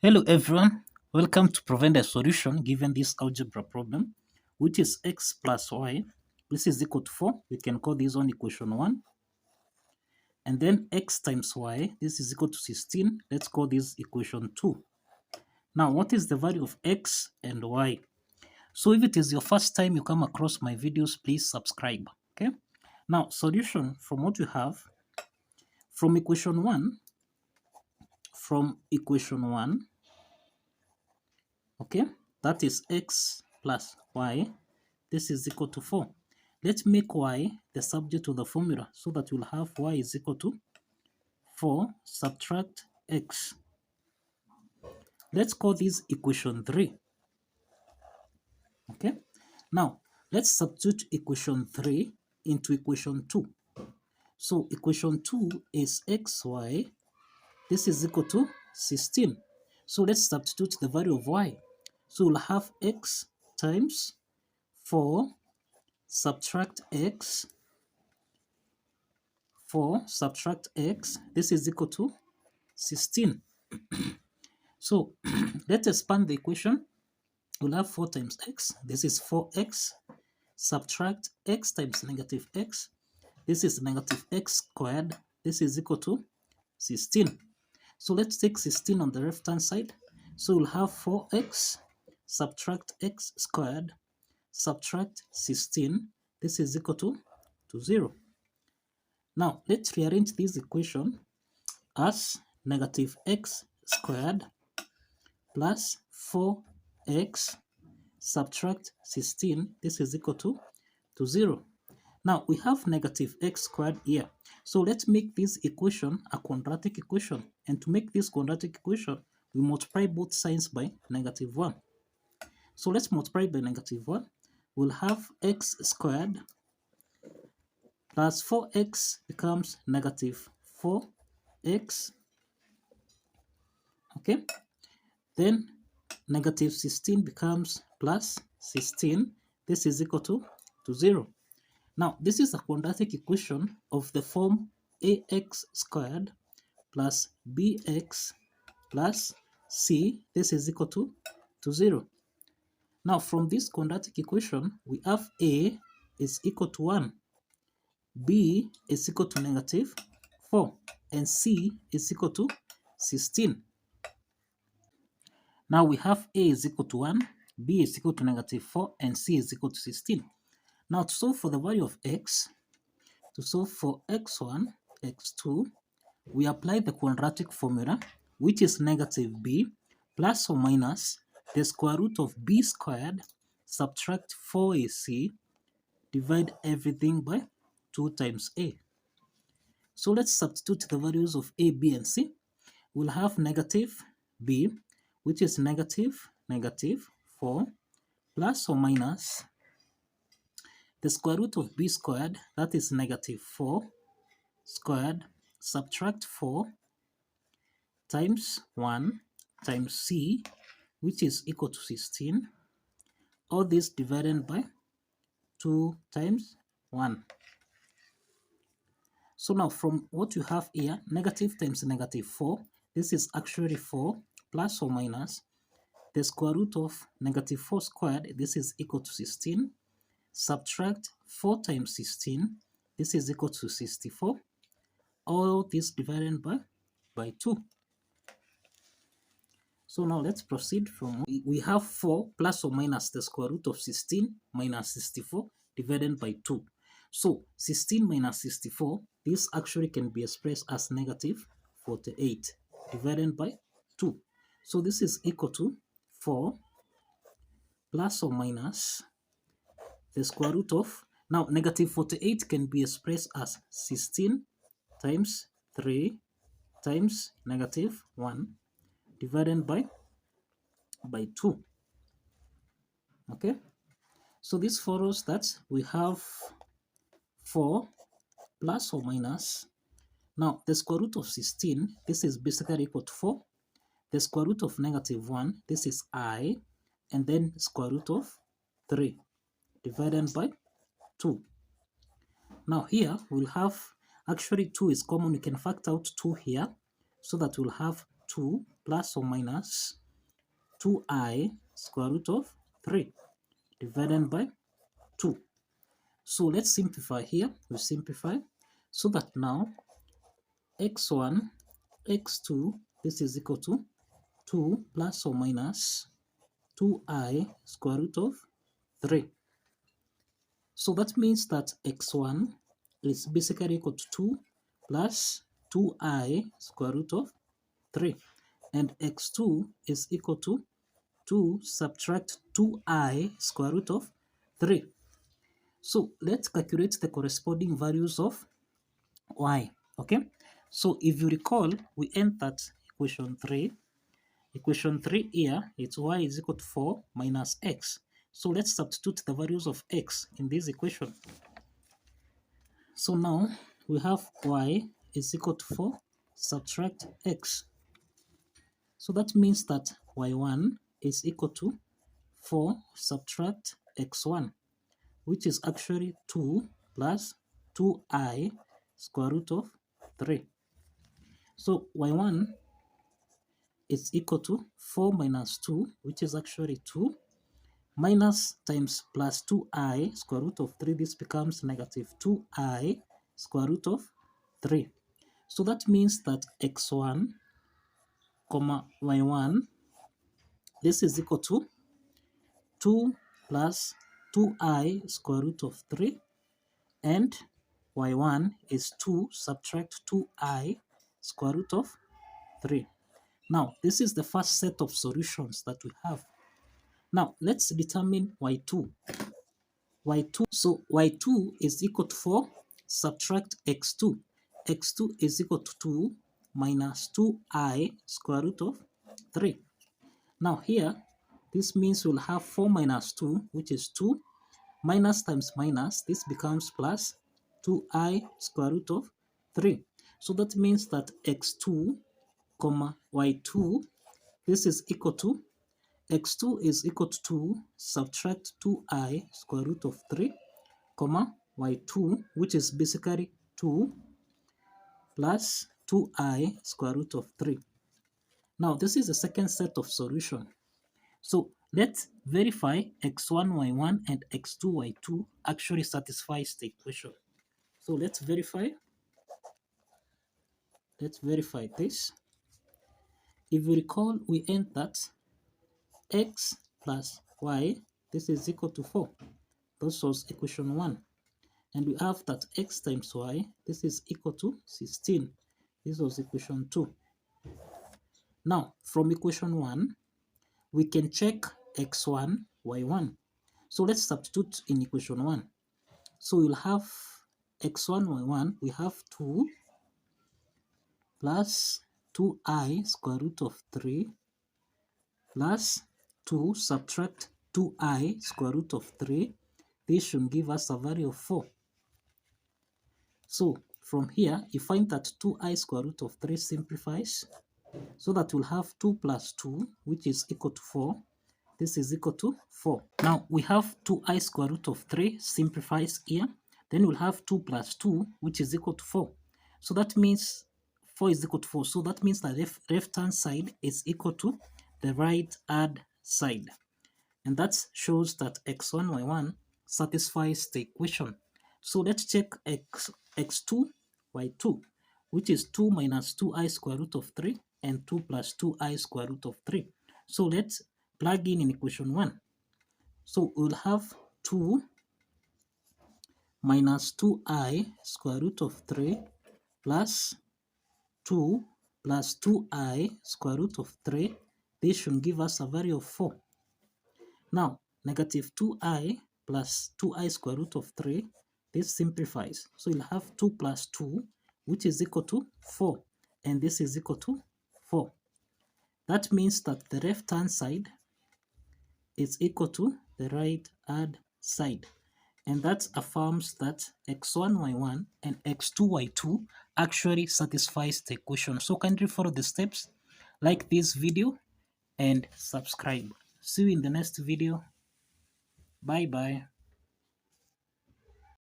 Hello everyone, welcome to prevent a solution given this algebra problem, which is x plus y. This is equal to 4. We can call this one equation 1. And then x times y, this is equal to 16. Let's call this equation 2. Now, what is the value of x and y? So if it is your first time you come across my videos, please subscribe. Okay. Now, solution from what you have from equation 1, okay, that is x plus y. This is equal to 4. Let's make y the subject of the formula so that we'll have y is equal to 4 subtract x. Let's call this equation 3. Okay. Now, let's substitute equation 3 into equation 2. So equation 2 is xy. This is equal to 16. So let's substitute the value of y. So we'll have x times 4 subtract x. 4 subtract x. This is equal to 16. So let's expand the equation. We'll have 4 times x. This is 4x. Subtract x times negative x. This is negative x squared. This is equal to 16. So let's take 16 on the left hand side. So we'll have 4x subtract x squared subtract 16. This is equal to 0. Now let's rearrange this equation as negative x squared plus 4x subtract 16. This is equal to 0. Now we have negative x squared here. So let's make this equation a quadratic equation. And to make this quadratic equation, we multiply both signs by negative 1. So let's multiply by negative 1. We'll have x squared plus 4x becomes negative 4x. Okay. Then negative 16 becomes plus 16. This is equal to 0. Now, this is a quadratic equation of the form ax squared plus bx plus c. This is equal to 0. Now, from this quadratic equation, we have a is equal to 1, b is equal to negative 4, and c is equal to 16. Now we have a is equal to 1, b is equal to negative 4, and c is equal to 16. Now to solve for the value of x, to solve for x1, x2, we apply the quadratic formula, which is negative b plus or minus the square root of b squared, subtract 4ac, divide everything by 2 times a. So let's substitute the values of a, b, and c. We'll have negative b, which is negative 4, plus or minus the square root of b squared, that is negative 4 squared, subtract 4 times 1 times c, which is equal to 16. All this divided by 2 times 1. So now from what you have here, negative times negative 4, this is actually 4 plus or minus the square root of negative 4 squared, this is equal to 16. Subtract 4 times 16, this is equal to 64. All this divided by 2. So now let's proceed from, we have 4 plus or minus the square root of 16 minus 64 divided by 2. So 16 minus 64, this actually can be expressed as negative 48 divided by 2. So this is equal to 4 plus or minus the square root of, now negative 48 can be expressed as 16 times 3 times negative 1 divided by 2. Okay, so this follows that we have 4 plus or minus, now the square root of 16, this is basically equal to 4. The square root of negative 1, this is I, and then square root of 3 divided by 2. Now here we'll have, actually 2 is common, we can factor out 2 here, so that we'll have 2 plus or minus 2i square root of 3 divided by 2. So let's simplify here. We simplify so that now x1, x2, this is equal to 2 plus or minus 2i square root of 3. So that means that x1 is basically equal to 2 plus 2i square root of 3. And x2 is equal to 2 subtract 2i square root of 3. So let's calculate the corresponding values of y. Okay, so if you recall, we entered equation 3. Equation 3 here, it's y is equal to 4 minus x. So let's substitute the values of x in this equation. So now we have y is equal to 4 subtract x. So that means that y1 is equal to 4 subtract x1, which is actually 2 plus 2i square root of 3. So y1 is equal to 4 minus 2, which is actually 2, minus times plus 2i square root of 3. This becomes negative 2i square root of 3. So that means that x1 comma y1, this is equal to 2 plus 2i square root of 3, and y1 is 2 subtract 2i square root of 3. Now, this is the first set of solutions that we have. Now, let's determine y2. So y2 is equal to 4 subtract x2. x2 is equal to 2 minus 2i square root of 3. Now here, this means we'll have 4 minus 2, which is 2, minus times minus, this becomes plus 2i square root of 3. So that means that x2 comma y2, this is equal to x2 is equal to 2 subtract 2i square root of 3 comma y2, which is basically 2 plus 2i square root of 3. Now this is the second set of solution. So let's verify x1, y1 and x2, y2 actually satisfies the equation. So let's verify this. If you recall, we end that x plus y, this is equal to 4. This was equation 1. And we have that x times y, this is equal to 16. This was equation 2. Now, from equation 1, we can check x1, y1. So let's substitute in equation 1. So we'll have x1, y1, we have 2 plus 2i square root of 3 plus 2 subtract 2i square root of 3. This should give us a value of 4. So from here, you find that 2i square root of 3 simplifies, so that we'll have 2 plus 2, which is equal to 4. This is equal to 4. Now we have 2i square root of 3 simplifies here. Then we'll have 2 plus 2, which is equal to 4. So that means 4 is equal to 4. So that means the left-hand side is equal to the right-hand side. And that shows that x1, y1 satisfies the equation. So let's check x2, y2, which is 2 minus 2i square root of 3 and 2 plus 2i square root of 3. So let's plug in equation 1. So we'll have 2 minus 2i square root of 3 plus 2 plus 2i square root of 3. This should give us a value of 4. Now, negative 2i plus 2i square root of 3, this simplifies. So you'll have 2 plus 2, which is equal to 4. And this is equal to 4. That means that the left-hand side is equal to the right-hand side. And that affirms that x1, y1 and x2, y2 actually satisfies the equation. So kindly follow the steps, like this video, and subscribe. See you in the next video. Bye bye.